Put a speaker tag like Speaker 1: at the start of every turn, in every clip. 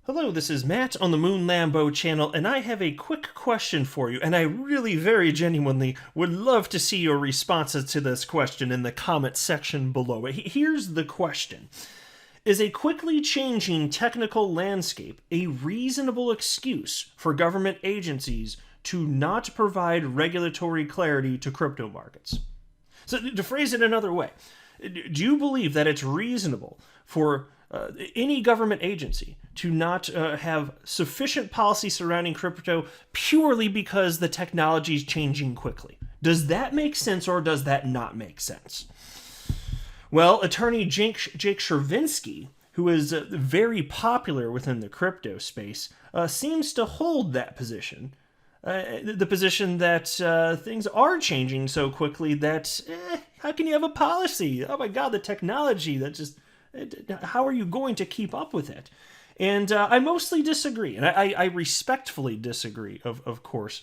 Speaker 1: Hello, this is Matt on the Moon Lambo channel, and I have a quick question for you, and I really very genuinely would love to see your responses to this question in the comment section below. Here's the question. Is a quickly changing technical landscape a reasonable excuse for government agencies to not provide regulatory clarity to crypto markets? So to phrase it another way, do you believe that it's reasonable for any government agency to not have sufficient policy surrounding crypto purely because the technology is changing quickly? Does that make sense or does that not make sense? Well, attorney Jake Chervinsky, who is very popular within the crypto space, seems to hold that position. The position that things are changing so quickly that how can you have a policy? Oh my God, the technology that just how are you going to keep up with it? And I mostly disagree, and I respectfully disagree, of course.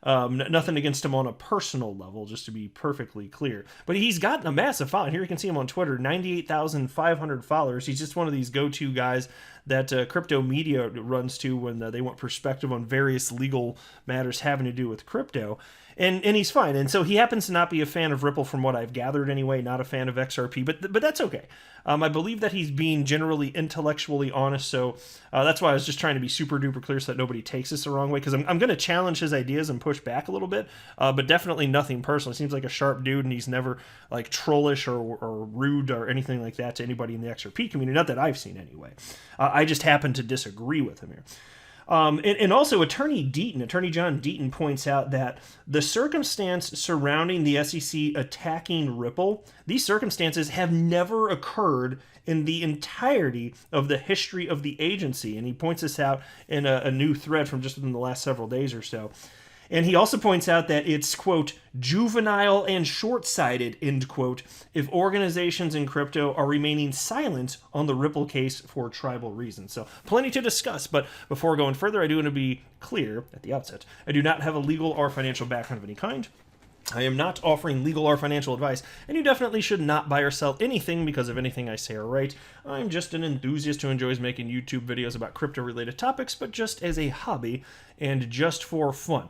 Speaker 1: Nothing against him on a personal level, just to be perfectly clear. But he's gotten a massive following. Here you can see him on Twitter, 98,500 followers. He's just one of these go-to guys that crypto media runs to when they want perspective on various legal matters having to do with crypto. And he's fine. And so he happens to not be a fan of Ripple from what I've gathered anyway, not a fan of XRP, but that's okay. I believe that he's being generally intellectually honest, so that's why I was just trying to be super duper clear so that nobody takes this the wrong way, because I'm going to challenge his ideas and push back a little bit, but definitely nothing personal. He seems like a sharp dude, and he's never like trollish or rude or anything like that to anybody in the XRP community, not that I've seen anyway. I just happen to disagree with him here. And also, Attorney John Deaton points out that the circumstance surrounding the SEC attacking Ripple, these circumstances have never occurred in the entirety of the history of the agency. And he points this out in a new thread from just within the last several days or so. And he also points out that it's, quote, juvenile and short-sighted, end quote, if organizations in crypto are remaining silent on the Ripple case for tribal reasons. So plenty to discuss, but before going further, I do want to be clear at the outset. I do not have a legal or financial background of any kind. I am not offering legal or financial advice, and you definitely should not buy or sell anything because of anything I say or write. I'm just an enthusiast who enjoys making YouTube videos about crypto-related topics, but just as a hobby and just for fun.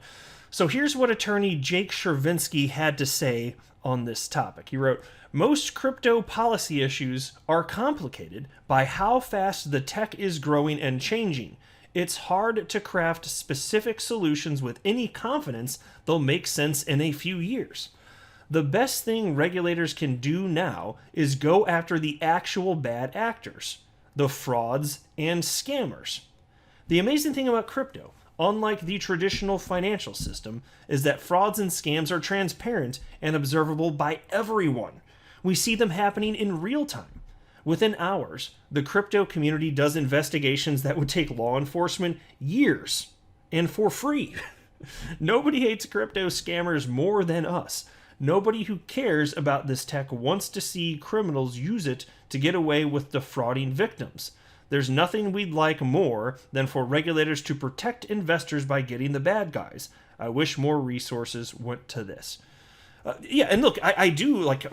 Speaker 1: So here's what attorney Jake Chervinsky had to say on this topic. He wrote, "Most crypto policy issues are complicated by how fast the tech is growing and changing. It's hard to craft specific solutions with any confidence they'll make sense in a few years. The best thing regulators can do now is go after the actual bad actors, the frauds and scammers. The amazing thing about crypto, unlike the traditional financial system, is that frauds and scams are transparent and observable by everyone. We see them happening in real time. Within hours, the crypto community does investigations that would take law enforcement years, and for free. Nobody hates crypto scammers more than us. Nobody who cares about this tech wants to see criminals use it to get away with defrauding victims. There's nothing we'd like more than for regulators to protect investors by getting the bad guys. I wish more resources went to this." Yeah, and look, I do, like,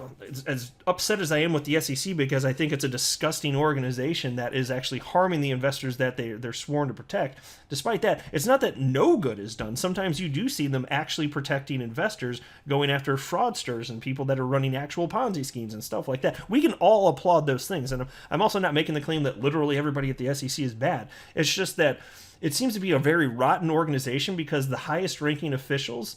Speaker 1: as upset as I am with the SEC, because I think it's a disgusting organization that is actually harming the investors that they're sworn to protect. Despite that, it's not that no good is done. Sometimes you do see them actually protecting investors, going after fraudsters and people that are running actual Ponzi schemes and stuff like that. We can all applaud those things, and I'm also not making the claim that literally everybody at the SEC is bad. It's just that it seems to be a very rotten organization because the highest ranking officials,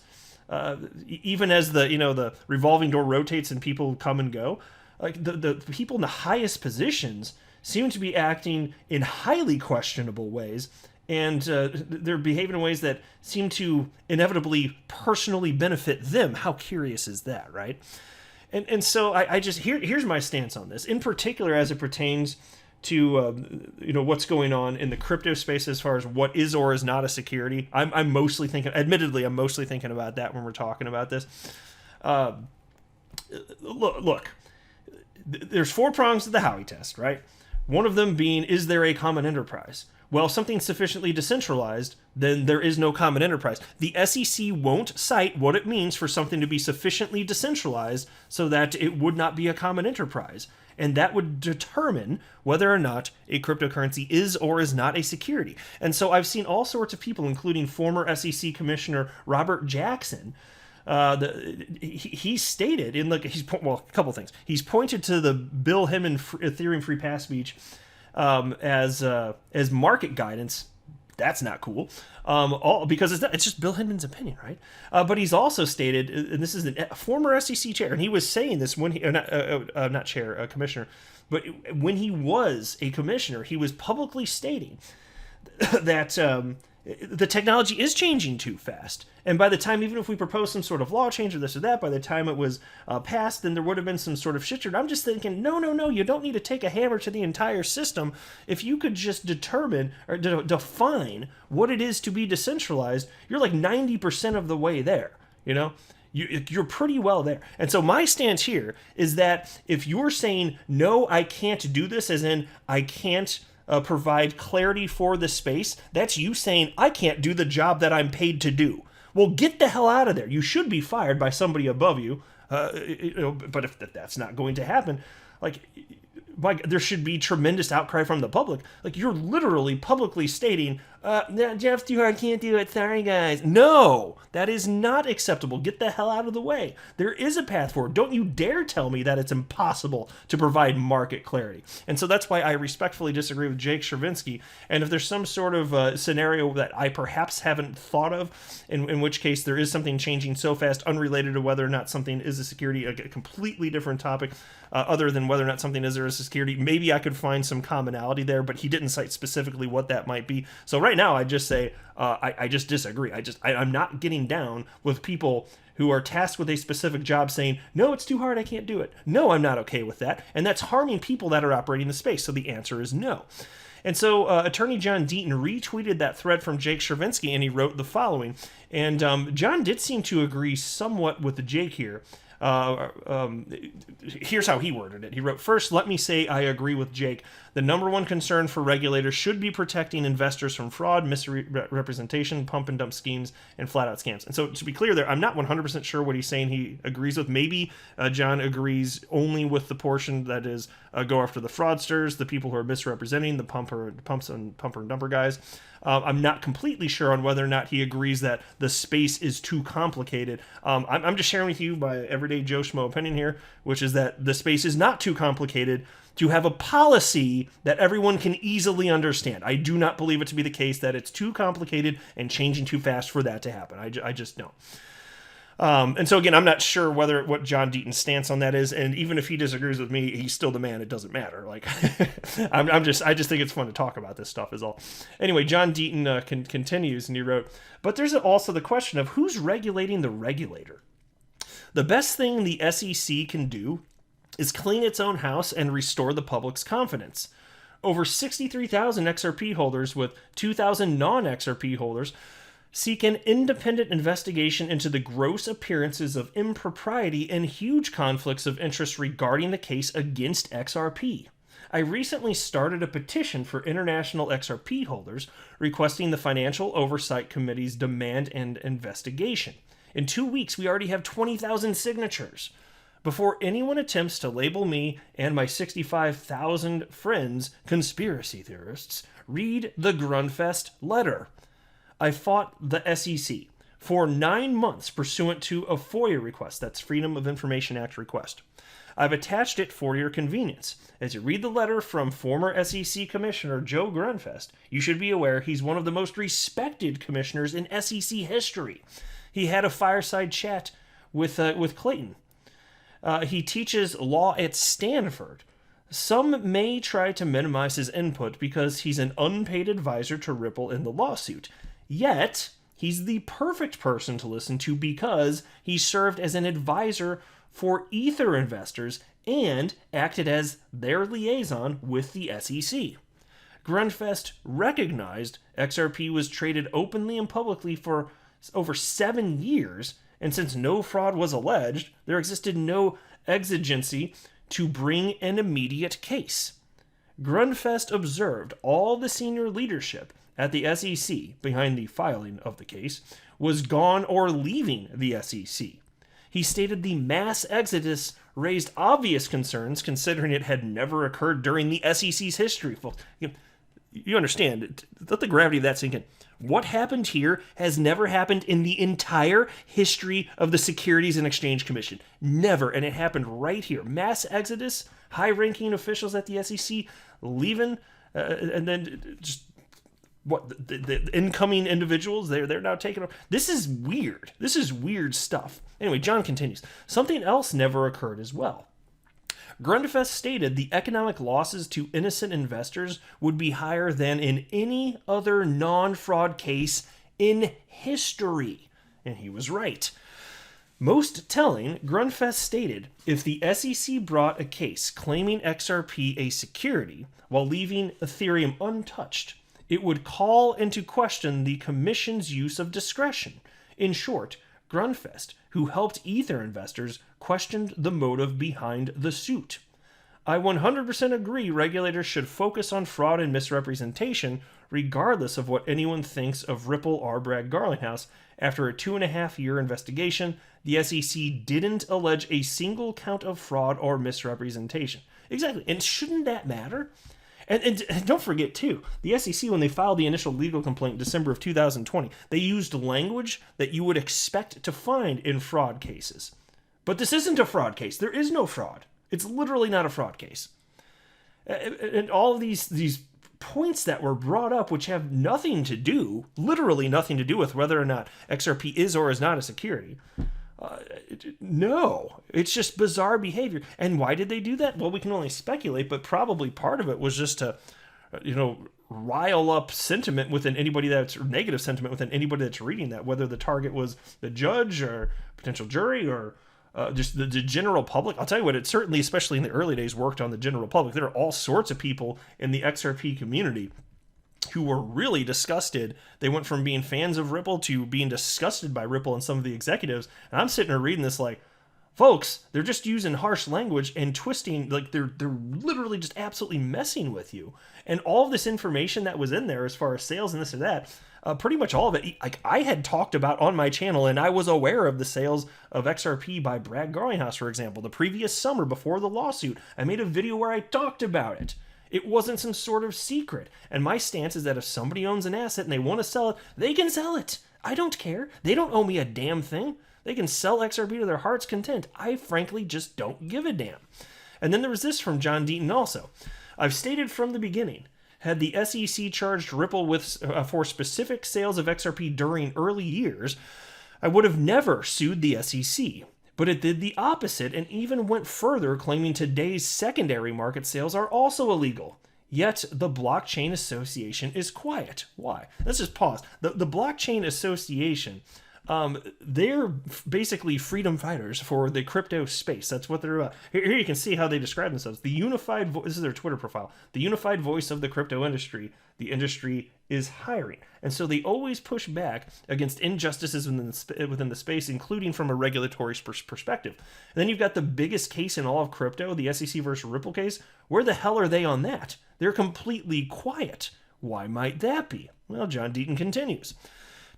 Speaker 1: even as the revolving door rotates and people come and go, like the people in the highest positions seem to be acting in highly questionable ways, and they're behaving in ways that seem to inevitably personally benefit them. How curious is that, right? And so I just here's my stance on this, in particular as it pertains to what's going on in the crypto space as far as what is or is not a security. I'm mostly thinking about that when we're talking about this. Look, there's 4 prongs to the Howey test, right? One of them being, is there a common enterprise? Well, if something's sufficiently decentralized, then there is no common enterprise. The SEC won't cite what it means for something to be sufficiently decentralized so that it would not be a common enterprise. And that would determine whether or not a cryptocurrency is or is not a security. And so I've seen all sorts of people, including former SEC Commissioner Robert Jackson. He stated in a couple things. He's pointed to the Bill Hemmon Ethereum free pass speech as market guidance. That's not cool, because it's just Bill Hemmons' opinion, right? But he's also stated, and this is a former SEC chair, and he was saying this when he, not chair, commissioner, but when he was a commissioner, he was publicly stating that the technology is changing too fast. And by the time, even if we propose some sort of law change or this or that, by the time it was passed, then there would have been some sort of shit. I'm just thinking, no, you don't need to take a hammer to the entire system. If you could just determine or define what it is to be decentralized, you're like 90% of the way there, you know? You're pretty well there. And so my stance here is that if you're saying, no, I can't do this, as in I can't provide clarity for the space, that's you saying, I can't do the job that I'm paid to do. Well, get the hell out of there. You should be fired by somebody above you. But if that's not going to happen, there should be tremendous outcry from the public. Like, you're literally publicly stating, Jeff's too hard, can't do it, sorry guys. No, that is not acceptable. Get the hell out of the way. There is a path forward. Don't you dare tell me that it's impossible to provide market clarity. And so that's why I respectfully disagree with Jake Chervinsky. And if there's some sort of scenario that I perhaps haven't thought of, in which case there is something changing so fast, unrelated to whether or not something is a security, a completely different topic, other than whether or not something is or is a security, maybe I could find some commonality there, but he didn't cite specifically what that might be. So right now, I just say, I just disagree. I'm not getting down with people who are tasked with a specific job saying, no, it's too hard, I can't do it. No, I'm not okay with that. And that's harming people that are operating the space. So the answer is no. And so Attorney John Deaton retweeted that thread from Jake Chervinsky, and he wrote the following. And John did seem to agree somewhat with the Jake here. Here's how he worded it. He wrote, first, let me say I agree with Jake. The number one concern for regulators should be protecting investors from fraud, misrepresentation, pump and dump schemes, and flat-out scams. And so to be clear there, I'm not 100% sure what he's saying he agrees with. Maybe John agrees only with the portion that is go after the fraudsters, the people who are misrepresenting, the pumper and dumper guys. I'm not completely sure on whether or not he agrees that the space is too complicated. I'm just sharing with you my everyday Joe Schmo opinion here, which is that the space is not too complicated to have a policy that everyone can easily understand. I do not believe it to be the case that it's too complicated and changing too fast for that to happen. I just don't. And so again, I'm not sure what John Deaton's stance on that is, and even if he disagrees with me, he's still the man. It doesn't matter. Like, I just think it's fun to talk about this stuff is all. Anyway, John Deaton continues, and he wrote, but there's also the question of who's regulating the regulator. The best thing the SEC can do is clean its own house and restore the public's confidence. Over 63,000 XRP holders with 2,000 non-XRP holders seek an independent investigation into the gross appearances of impropriety and huge conflicts of interest regarding the case against XRP. I recently started a petition for international XRP holders requesting the Financial Oversight Committee's demand and investigation. In 2 weeks, we already have 20,000 signatures. Before anyone attempts to label me and my 65,000 friends conspiracy theorists, read the Grunfest letter. I fought the SEC for 9 months pursuant to a FOIA request, that's Freedom of Information Act request. I've attached it for your convenience. As you read the letter from former SEC Commissioner Joe Grunfest, you should be aware he's one of the most respected commissioners in SEC history. He had a fireside chat with Clayton. He teaches law at Stanford. Some may try to minimize his input because he's an unpaid advisor to Ripple in the lawsuit. Yet, he's the perfect person to listen to because he served as an advisor for Ether investors and acted as their liaison with the SEC. Grunfest recognized XRP was traded openly and publicly for over 7 years, and since no fraud was alleged, there existed no exigency to bring an immediate case. Grunfest observed all the senior leadership at the SEC behind the filing of the case was gone or leaving the SEC. He stated the mass exodus raised obvious concerns considering it had never occurred during the SEC's history. Folks, you understand, let the gravity of that sink in. What happened here has never happened in the entire history of the Securities and Exchange Commission. Never. And it happened right here. Mass exodus, high-ranking officials at the SEC leaving, and then just the incoming individuals, they're now taking over. This is weird. This is weird stuff. Anyway, John continues. Something else never occurred as well. Grundfest stated the economic losses to innocent investors would be higher than in any other non-fraud case in history. And he was right. Most telling, Grundfest stated if the SEC brought a case claiming XRP a security while leaving Ethereum untouched, it would call into question the commission's use of discretion. In short, Grundfest, who helped Ether investors, questioned the motive behind the suit. I 100% agree regulators should focus on fraud and misrepresentation, regardless of what anyone thinks of Ripple or Brad Garlinghouse. After a 2.5-year investigation, the SEC didn't allege a single count of fraud or misrepresentation. Exactly. And shouldn't that matter? And don't forget, too, the SEC, when they filed the initial legal complaint in December of 2020, they used language that you would expect to find in fraud cases. But this isn't a fraud case. There is no fraud. It's literally not a fraud case. And all of these points that were brought up, which have nothing to do, literally nothing to do with whether or not XRP is or is not a security. No, it's just bizarre behavior. And why did they do that? Well, we can only speculate, but probably part of it was just to, rile up sentiment within anybody or negative sentiment within anybody that's reading that, whether the target was the judge or potential jury or just the general public. I'll tell you what, it certainly, especially in the early days, worked on the general public. There are all sorts of people in the XRP community who were really disgusted. They went from being fans of Ripple to being disgusted by Ripple and some of the executives. And I'm sitting there reading this like, folks, they're just using harsh language and twisting, like they're literally just absolutely messing with you. And all of this information that was in there as far as sales and this or that, pretty much all of it, like I had talked about on my channel, and I was aware of the sales of XRP by Brad Garlinghouse, for example. The previous summer before the lawsuit, I made a video where I talked about it. It wasn't some sort of secret. And my stance is that if somebody owns an asset and they want to sell it, they can sell it. I don't care. They don't owe me a damn thing. They can sell XRP to their heart's content. I frankly just don't give a damn. And then there was this from John Deaton also. I've stated from the beginning, had the SEC charged Ripple for specific sales of XRP during early years, I would have never sued the SEC. But it did the opposite and even went further, claiming today's secondary market sales are also illegal. Yet the Blockchain Association is quiet. Why? Let's just pause. The Blockchain Association, they're basically freedom fighters for the crypto space. That's what they're about. Here you can see how they describe themselves. The unified this is their Twitter profile. The unified voice of the crypto industry. The industry is hiring. And so they always push back against injustices within the space, including from a regulatory perspective. And then you've got the biggest case in all of crypto, the SEC versus Ripple case. Where the hell are they on that? They're completely quiet. Why might that be? Well, John Deaton continues.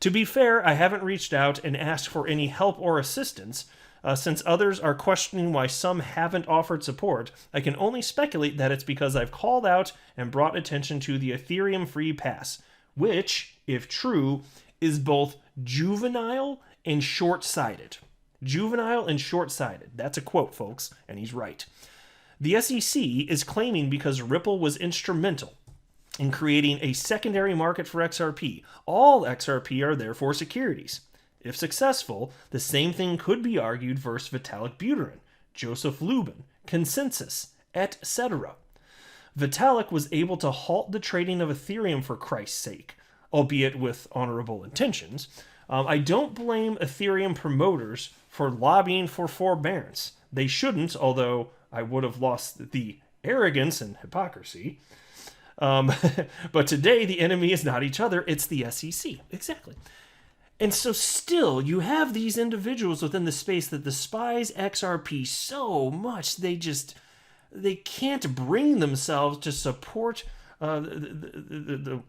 Speaker 1: To be fair, I haven't reached out and asked for any help or assistance. Since others are questioning why some haven't offered support, I can only speculate that it's because I've called out and brought attention to the Ethereum free pass, which, if true, is both juvenile and short-sighted. Juvenile and short-sighted. That's a quote, folks, and he's right. The SEC is claiming because Ripple was instrumental in creating a secondary market for XRP, all XRP are therefore securities. If successful, the same thing could be argued versus Vitalik Buterin, Joseph Lubin, Consensus, etc. Vitalik was able to halt the trading of Ethereum for Christ's sake, albeit with honorable intentions. I don't blame Ethereum promoters for lobbying for forbearance. They shouldn't, although I would have lost the arrogance and hypocrisy. But today, the enemy is not each other, it's the SEC. Exactly. And so still, you have these individuals within the space that despise XRP so much, they just they can't bring themselves to support the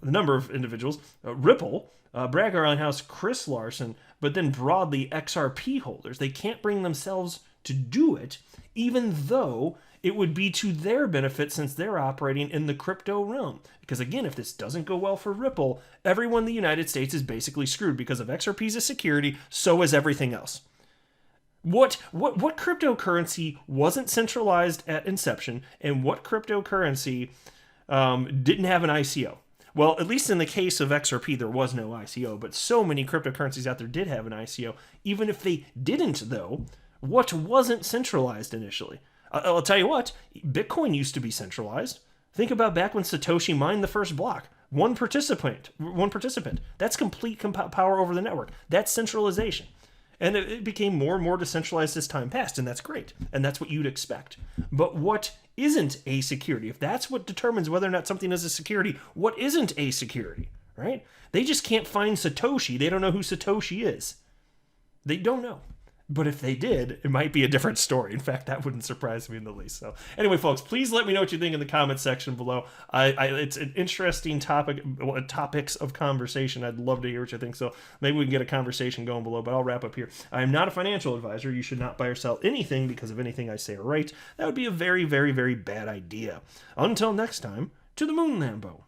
Speaker 1: number of individuals, Ripple, Bragger on House, Chris Larson, but then broadly XRP holders. They can't bring themselves to do it, even though it would be to their benefit since they're operating in the crypto realm. Because again, if this doesn't go well for Ripple, everyone in the United States is basically screwed because if XRP is a security, so is everything else. What cryptocurrency wasn't centralized at inception, and what cryptocurrency didn't have an ICO? Well, at least in the case of XRP, there was no ICO, but so many cryptocurrencies out there did have an ICO. Even if they didn't, though, what wasn't centralized initially? I'll tell you what, Bitcoin used to be centralized. Think about back when Satoshi mined the first block. One participant. That's complete power over the network. That's centralization. And it became more and more decentralized as time passed, and that's great. And that's what you'd expect. But what isn't a security? If that's what determines whether or not something is a security, what isn't a security, right? They just can't find Satoshi. They don't know who Satoshi is. They don't know. But if they did, it might be a different story. In fact, that wouldn't surprise me in the least. So anyway, folks, please let me know what you think in the comment section below. It's an interesting topic, topics of conversation. I'd love to hear what you think. So maybe we can get a conversation going below, but I'll wrap up here. I am not a financial advisor. You should not buy or sell anything because of anything I say or write. That would be a very, very, very bad idea. Until next time, to the moon, Lambo.